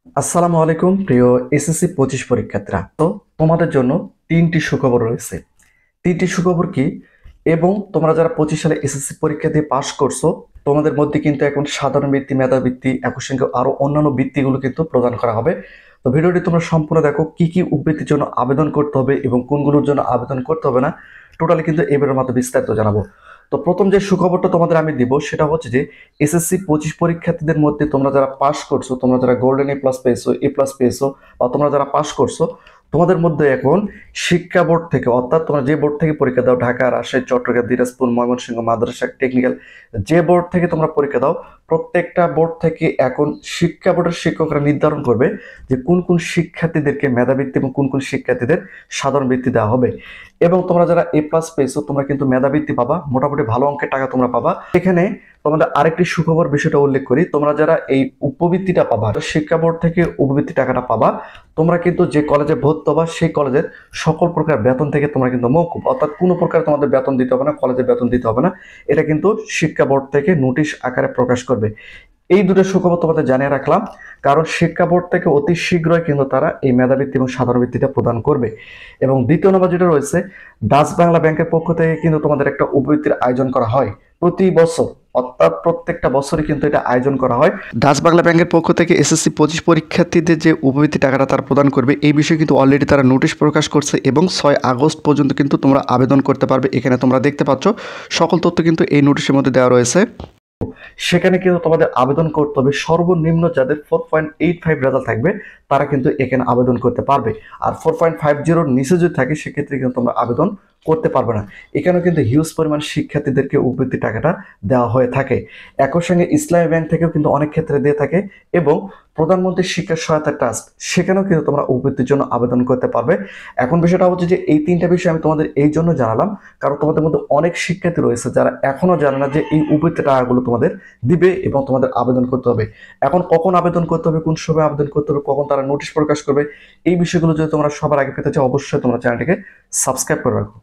আসসালামু আলাইকুম প্রিয় এসএসসি 25 পরীক্ষার্থীরা। তো তোমাদের জন্য তিনটি সুখবর রয়েছে। তিনটি সুখবর কি? এবং তোমরা যারা 25 সালে এসএসসি পরীক্ষা দিয়ে পাশ করছো, তোমাদের মধ্যে কিন্তু এখন সাধারণ বৃত্তি, মেধাবৃত্তি, একই সঙ্গে আরো অন্যান্য বৃত্তিগুলো কিন্তু প্রদান করা হবে। তো ভিডিওটি তোমরা সম্পূর্ণ দেখো, কি কি উপবৃত্তির জন্য আবেদন করতে হবে এবং কোনগুলোর জন্য আবেদন করতে হবে না, টোটালি কিন্তু এবারের মতো বিস্তারিত জানাবো। তো প্রথম যে সুখবরটা তোমাদের আমি দিব সেটা হচ্ছে যে এসএসসি 25 পরীক্ষার্থীদের মধ্যে তোমরা যারা পাস করছো, তোমরা যারা গোল্ডেন এ প্লাস পেয়েছো, এ প্লাস পেয়েছো, বা তোমরা যারা পাস করছো, তোমাদের মধ্যে এখন শিক্ষা বোর্ড থেকে, অর্থাৎ তোমরা যে বোর্ড থেকে পরীক্ষা দাও, ঢাকা, রাজশাহী, চট্টগ্রাম, দিনাজপুর, ময়মনসিংহ, মাদ্রাসা, টেকনিক্যাল, যে বোর্ড থেকে তোমরা পরীক্ষা দাও, প্রত্যেকটা বোর্ড থেকে এখন শিক্ষা বোর্ডের শিক্ষকরা নির্ধারণ করবে যে কোন কোন শিক্ষার্থীদেরকে মেধাবৃত্তি এবং কোন কোন শিক্ষার্থীদের সাধারণ বৃত্তি দেওয়া হবে। এবং তোমরা যারা এ প্লাস পেয়েছো, তোমরা কিন্তু মেধাবৃত্তি পাবা, মোটামুটি ভালো অঙ্কের টাকা তোমরা পাবা। এখানে তোমাদের আরেকটি সুখবর বিষয়টা উল্লেখ করি, তোমরা যারা এই উপবৃত্তিটা পাবা, শিক্ষা বোর্ড থেকে উপবৃত্তি টাকাটা পাবা, তোমরা কিন্তু যে কলেজে ভর্তি হবা সেই কলেজের সকল প্রকার বেতন থেকে তোমরা কিন্তু মওকুফ, অর্থাৎ কোনো প্রকার তোমাদের বেতন দিতে হবে না, কলেজে বেতন দিতে হবে না। এটা কিন্তু শিক্ষা বোর্ড থেকে নোটিশ আকারে প্রকাশ করবে। এই দুটো সুখবর তোমাদের জানিয়ে রাখলাম, কারণ শিক্ষা বোর্ড থেকে অতি শীঘ্রই কিন্তু তারা এই মেধাবৃত্তি এবং সাধারণ বৃত্তিটা প্রদান করবে। এবং দ্বিতীয় নম্বর যেটা রয়েছে, ডাচ বাংলা ব্যাংকের পক্ষ থেকে কিন্তু তোমাদের একটা উপবৃত্তির আয়োজন করা হয় প্রতি বছর, অর্থাৎ প্রত্যেকটা বছরই কিন্তু এটা আয়োজন করা হয়। ডাচ বাংলা ব্যাংকের পক্ষ থেকে এসএসসি 25 পরীক্ষার্থীদের যে উপবৃত্তি টাকাটা তারা প্রদান করবে, এই বিষয়ে কিন্তু অলরেডি তারা নোটিশ প্রকাশ করছে এবং 6 আগস্ট পর্যন্ত কিন্তু তোমরা আবেদন করতে পারবে। এখানে তোমরা দেখতে পাচ্ছ সকল তথ্য কিন্তু এই নোটিশের মধ্যে দেওয়া রয়েছে। সেখানে কিন্তু তোমাদের আবেদন করতে হবে, সর্বনিম্ন যাদের 4.85 রেজাল্ট থাকবে তারা কিন্তু এখানে আবেদন করতে পারবে। আর 4.50 নিচে যদি থাকে সেক্ষেত্রে কিন্তু তোমরা আবেদন করতে পারবে না। এখানেও কিন্তু হিউজ পরিমাণ শিক্ষার্থীদেরকে উপবৃত্তি টাকাটা দেওয়া হয়ে থাকে। একই সঙ্গে ইসলামী ব্যাংক থেকেও কিন্তু অনেক ক্ষেত্রে দিয়ে থাকে, এবং প্রধানমন্ত্রী শিক্ষা সহায়তা ট্রাস্ট, সেখানেও কিন্তু তোমরা উপবৃত্তির জন্য আবেদন করতে পারবে। এখন বিষয়টা হচ্ছে যে এই তিনটা বিষয় আমি তোমাদের এই জন্য জানালাম, কারণ তোমাদের মধ্যে অনেক শিক্ষার্থী রয়েছে যারা এখনো জানে না যে এই উপবৃত্তি টাকাগুলো তোমাদের দিবে এবং তোমাদের আবেদন করতে হবে। এখন কখন আবেদন করতে হবে, কোন সময় আবেদন করতে হবে, কখন তারা নোটিশ প্রকাশ করবে, এই বিষয়গুলো যদি তোমরা সবার আগে পেতে চাও, অবশ্যই তোমরা চ্যানেলটিকে সাবস্ক্রাইব করে রাখো।